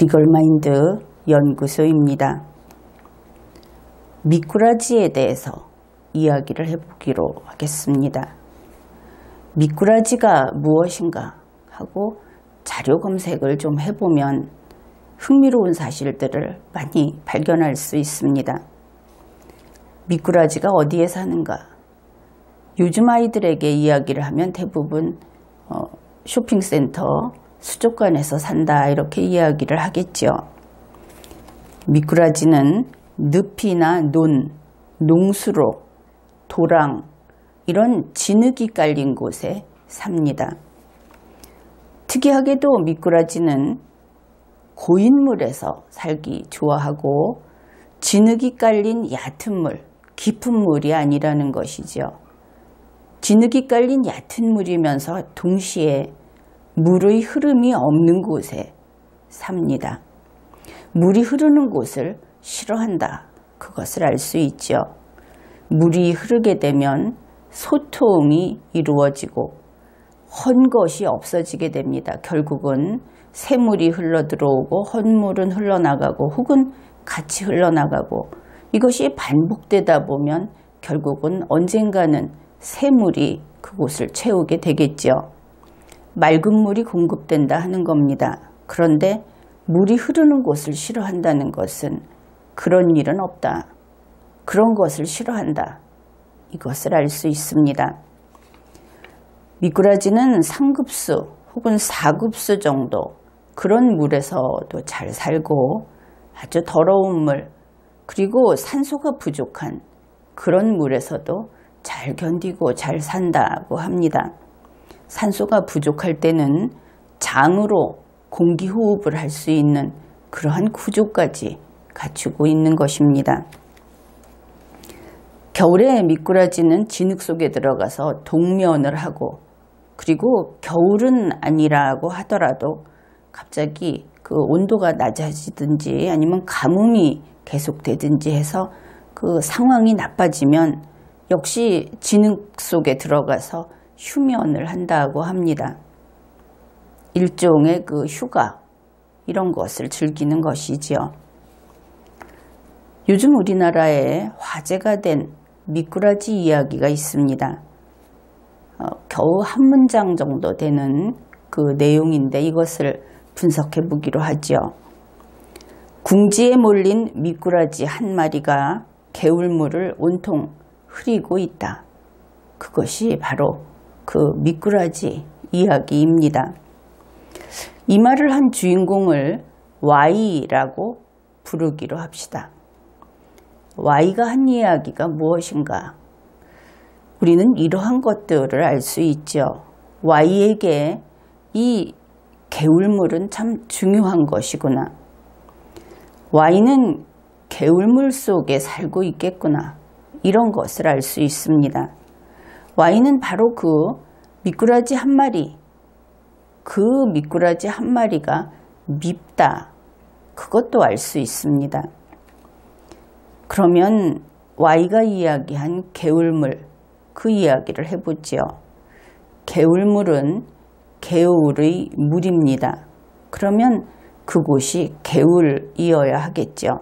리걸마인드 연구소입니다. 미꾸라지에 대해서 이야기를 해보기로 하겠습니다. 미꾸라지가 무엇인가 하고 자료 검색을 좀 해보면 흥미로운 사실들을 많이 발견할 수 있습니다. 미꾸라지가 어디에 사는가? 요즘 아이들에게 이야기를 하면 대부분 쇼핑센터, 수족관에서 산다 이렇게 이야기를 하겠죠. 미꾸라지는 늪이나 논, 농수로, 도랑 이런 진흙이 깔린 곳에 삽니다. 특이하게도 미꾸라지는 고인물에서 살기 좋아하고 진흙이 깔린 얕은 물, 깊은 물이 아니라는 것이죠. 진흙이 깔린 얕은 물이면서 동시에 물의 흐름이 없는 곳에 삽니다. 물이 흐르는 곳을 싫어한다. 그것을 알 수 있죠. 물이 흐르게 되면 소통이 이루어지고 헌 것이 없어지게 됩니다. 결국은 새물이 흘러들어오고 헛물은 흘러나가고 혹은 같이 흘러나가고 이것이 반복되다 보면 결국은 언젠가는 새물이 그곳을 채우게 되겠죠. 맑은 물이 공급된다 하는 겁니다. 그런데 물이 흐르는 곳을 싫어한다는 것은 그런 일은 없다. 그런 것을 싫어한다. 이것을 알 수 있습니다. 미꾸라지는 3급수 혹은 4급수 정도 그런 물에서도 잘 살고 아주 더러운 물 그리고 산소가 부족한 그런 물에서도 잘 견디고 잘 산다고 합니다. 산소가 부족할 때는 장으로 공기 호흡을 할 수 있는 그러한 구조까지 갖추고 있는 것입니다. 겨울에 미꾸라지는 진흙 속에 들어가서 동면을 하고 그리고 겨울은 아니라고 하더라도 갑자기 그 온도가 낮아지든지 아니면 가뭄이 계속되든지 해서 그 상황이 나빠지면 역시 진흙 속에 들어가서 휴면을 한다고 합니다. 일종의 그 휴가 이런 것을 즐기는 것이지요. 요즘 우리나라에 화제가 된 미꾸라지 이야기가 있습니다. 겨우 한 문장 정도 되는 그 내용인데 이것을 분석해 보기로 하죠. 궁지에 몰린 미꾸라지 한 마리가 개울물을 온통 흐리고 있다. 그것이 바로 그 미꾸라지 이야기입니다. 이 말을 한 주인공을 Y라고 부르기로 합시다. Y가 한 이야기가 무엇인가? 우리는 이러한 것들을 알 수 있죠. Y에게 이 개울물은 참 중요한 것이구나. Y는 개울물 속에 살고 있겠구나. 이런 것을 알 수 있습니다. Y는 바로 그 미꾸라지 한 마리, 그 미꾸라지 한 마리가 밉다. 그것도 알 수 있습니다. 그러면 Y가 이야기한 개울물, 그 이야기를 해보죠. 개울물은 개울의 물입니다. 그러면 그곳이 개울이어야 하겠죠.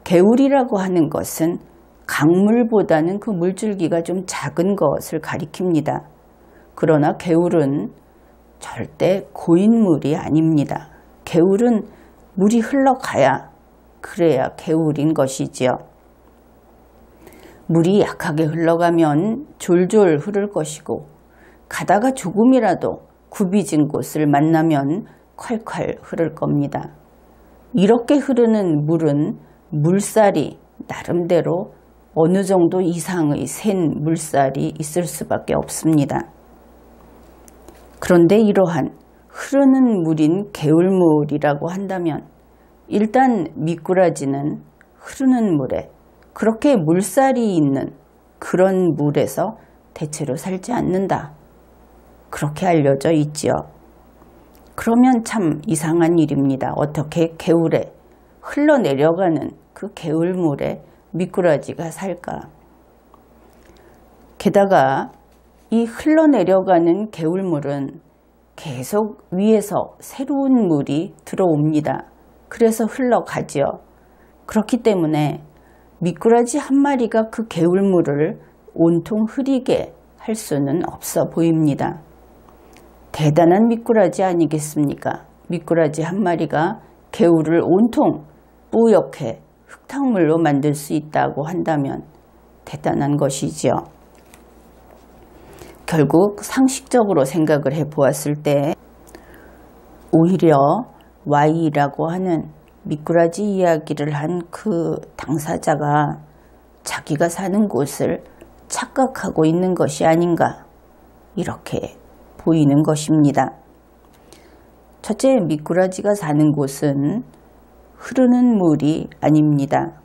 개울이라고 하는 것은 강물보다는 그 물줄기가 좀 작은 것을 가리킵니다. 그러나 개울은 절대 고인물이 아닙니다. 개울은 물이 흘러가야 그래야 개울인 것이지요. 물이 약하게 흘러가면 졸졸 흐를 것이고 가다가 조금이라도 굽이진 곳을 만나면 콸콸 흐를 겁니다. 이렇게 흐르는 물은 물살이 나름대로 어느 정도 이상의 센 물살이 있을 수밖에 없습니다. 그런데 이러한 흐르는 물인 개울물이라고 한다면 일단 미꾸라지는 흐르는 물에 그렇게 물살이 있는 그런 물에서 대체로 살지 않는다. 그렇게 알려져 있지요. 그러면 참 이상한 일입니다. 어떻게 개울에 흘러내려가는 그 개울물에 미꾸라지가 살까? 게다가 이 흘러내려가는 개울물은 계속 위에서 새로운 물이 들어옵니다. 그래서 흘러가지요. 그렇기 때문에 미꾸라지 한 마리가 그 개울물을 온통 흐리게 할 수는 없어 보입니다. 대단한 미꾸라지 아니겠습니까? 미꾸라지 한 마리가 개울을 온통 뿌옇게 흙탕물로 만들 수 있다고 한다면 대단한 것이지요. 결국 상식적으로 생각을 해보았을 때 오히려 Y라고 하는 미꾸라지 이야기를 한 그 당사자가 자기가 사는 곳을 착각하고 있는 것이 아닌가 이렇게 보이는 것입니다. 첫째, 미꾸라지가 사는 곳은 흐르는 물이 아닙니다.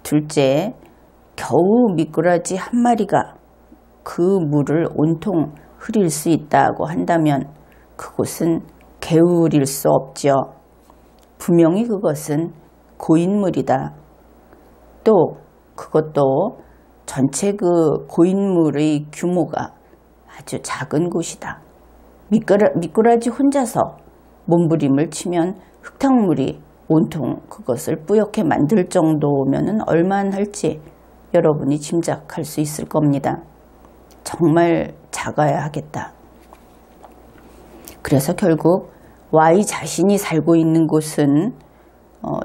둘째, 겨우 미꾸라지 한 마리가 그 물을 온통 흐릴 수 있다고 한다면 그곳은 개울일 수 없죠. 분명히 그것은 고인물이다. 또 그것도 전체 그 고인물의 규모가 아주 작은 곳이다. 미꾸라지 혼자서 몸부림을 치면 흙탕물이 온통 그것을 뿌옇게 만들 정도면 얼마나 할지 여러분이 짐작할 수 있을 겁니다. 정말 작아야 하겠다. 그래서 결국 Y 자신이 살고 있는 곳은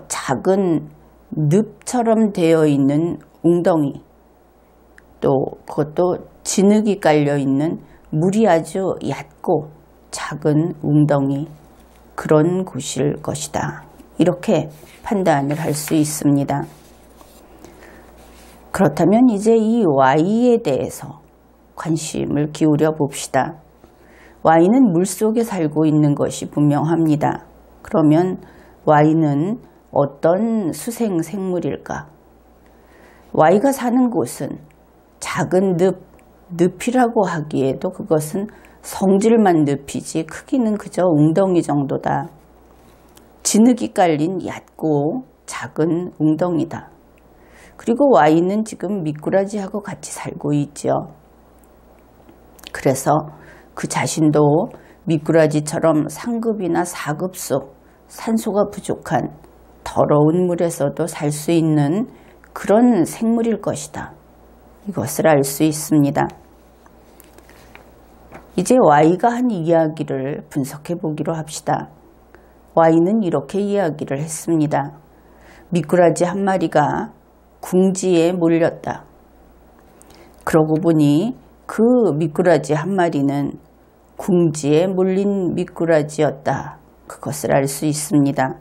작은 늪처럼 되어 있는 웅덩이, 또 그것도 진흙이 깔려 있는 물이 아주 얕고 작은 웅덩이, 그런 곳일 것이다. 이렇게 판단을 할 수 있습니다. 그렇다면 이제 이 Y에 대해서 관심을 기울여 봅시다. Y는 물속에 살고 있는 것이 분명합니다. 그러면 Y는 어떤 수생 생물일까? Y가 사는 곳은 작은 늪이라고 하기에도 그것은 성질만 늪이지 크기는 그저 웅덩이 정도다. 진흙이 깔린 얕고 작은 웅덩이다. 그리고 Y는 지금 미꾸라지하고 같이 살고 있죠. 그래서 그 자신도 미꾸라지처럼 상급이나 사급수, 산소가 부족한 더러운 물에서도 살 수 있는 그런 생물일 것이다. 이것을 알 수 있습니다. 이제 Y가 한 이야기를 분석해 보기로 합시다. Y는 이렇게 이야기를 했습니다. 미꾸라지 한 마리가 궁지에 몰렸다. 그러고 보니 그 미꾸라지 한 마리는 궁지에 몰린 미꾸라지였다. 그것을 알 수 있습니다.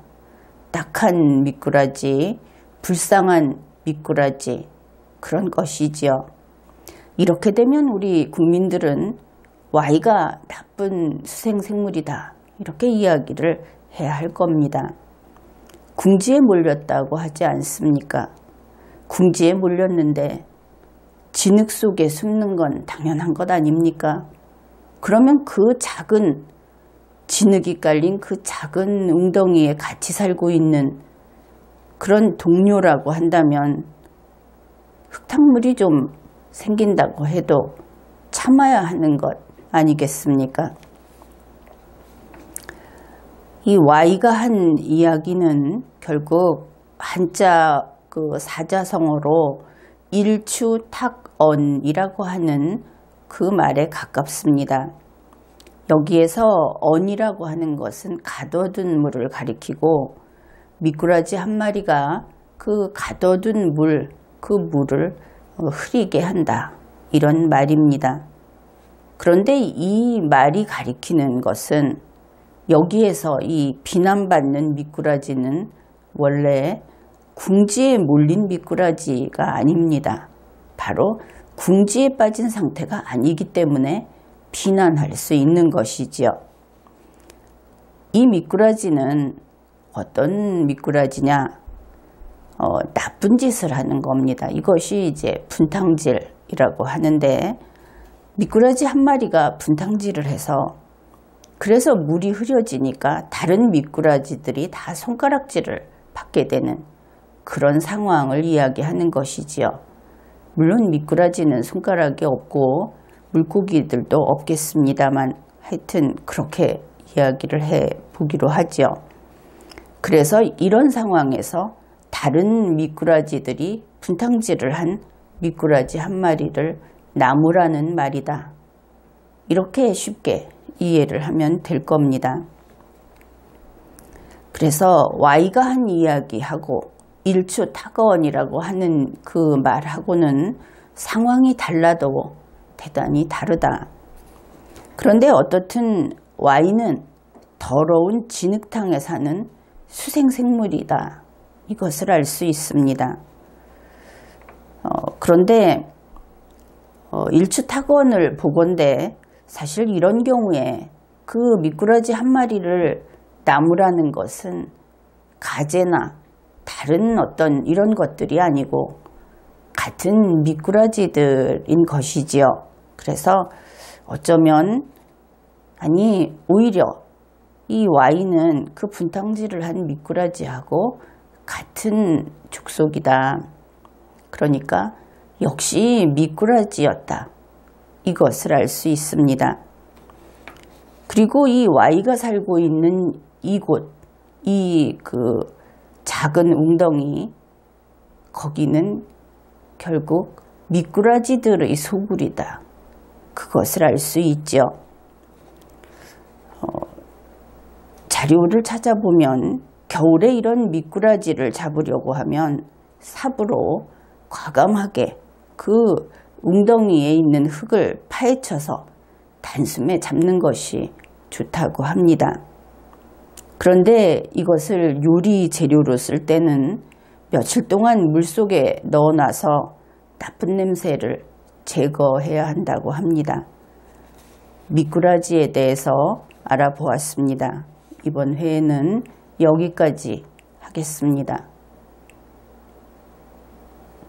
딱한 미꾸라지, 불쌍한 미꾸라지, 그런 것이지요. 이렇게 되면 우리 국민들은 Y가 나쁜 수생생물이다. 이렇게 이야기를 해야 할 겁니다. 궁지에 몰렸다고 하지 않습니까? 궁지에 몰렸는데 진흙 속에 숨는 건 당연한 것 아닙니까? 그러면 그 작은 진흙이 깔린 그 작은 웅덩이에 같이 살고 있는 그런 동료라고 한다면 흙탕물이 좀 생긴다고 해도 참아야 하는 것 아니겠습니까? 이 Y가 한 이야기는 결국 한자 그 사자성어로 일추탁언이라고 하는 그 말에 가깝습니다. 여기에서 언이라고 하는 것은 가둬둔 물을 가리키고 미꾸라지 한 마리가 그 가둬둔 물, 그 물을 흐리게 한다. 이런 말입니다. 그런데 이 말이 가리키는 것은 여기에서 이 비난받는 미꾸라지는 원래 궁지에 몰린 미꾸라지가 아닙니다. 바로 궁지에 빠진 상태가 아니기 때문에 비난할 수 있는 것이지요. 이 미꾸라지는 어떤 미꾸라지냐? 나쁜 짓을 하는 겁니다. 이것이 이제 분탕질이라고 하는데 미꾸라지 한 마리가 분탕질을 해서 그래서 물이 흐려지니까 다른 미꾸라지들이 다 손가락질을 받게 되는 그런 상황을 이야기하는 것이지요. 물론 미꾸라지는 손가락이 없고 물고기들도 없겠습니다만 하여튼 그렇게 이야기를 해 보기로 하죠. 그래서 이런 상황에서 다른 미꾸라지들이 분탕질을 한 미꾸라지 한 마리를 나무라는 말이다. 이렇게 쉽게 이해를 하면 될 겁니다. 그래서 Y가 한 이야기하고 일추타거원이라고 하는 그 말하고는 상황이 달라도 대단히 다르다. 그런데 어떻든 Y는 더러운 진흙탕에 사는 수생생물이다. 이것을 알 수 있습니다. 그런데 일추타건을 보건대 사실 이런 경우에 그 미꾸라지 한 마리를 나무라는 것은 가재나 다른 어떤 이런 것들이 아니고 같은 미꾸라지들인 것이지요. 그래서 어쩌면 아니 오히려 이 Y는 그 분탕질을 한 미꾸라지하고 같은 족속이다. 그러니까 역시 미꾸라지였다. 이것을 알 수 있습니다. 그리고 이 Y가 살고 있는 이곳, 이 그 작은 웅덩이, 거기는 결국 미꾸라지들의 소굴이다. 그것을 알 수 있죠. 자료를 찾아보면 겨울에 이런 미꾸라지를 잡으려고 하면 삽으로 과감하게 그 웅덩이에 있는 흙을 파헤쳐서 단숨에 잡는 것이 좋다고 합니다. 그런데 이것을 요리 재료로 쓸 때는 며칠 동안 물속에 넣어놔서 나쁜 냄새를 제거해야 한다고 합니다. 미꾸라지에 대해서 알아보았습니다. 이번 회에는 여기까지 하겠습니다.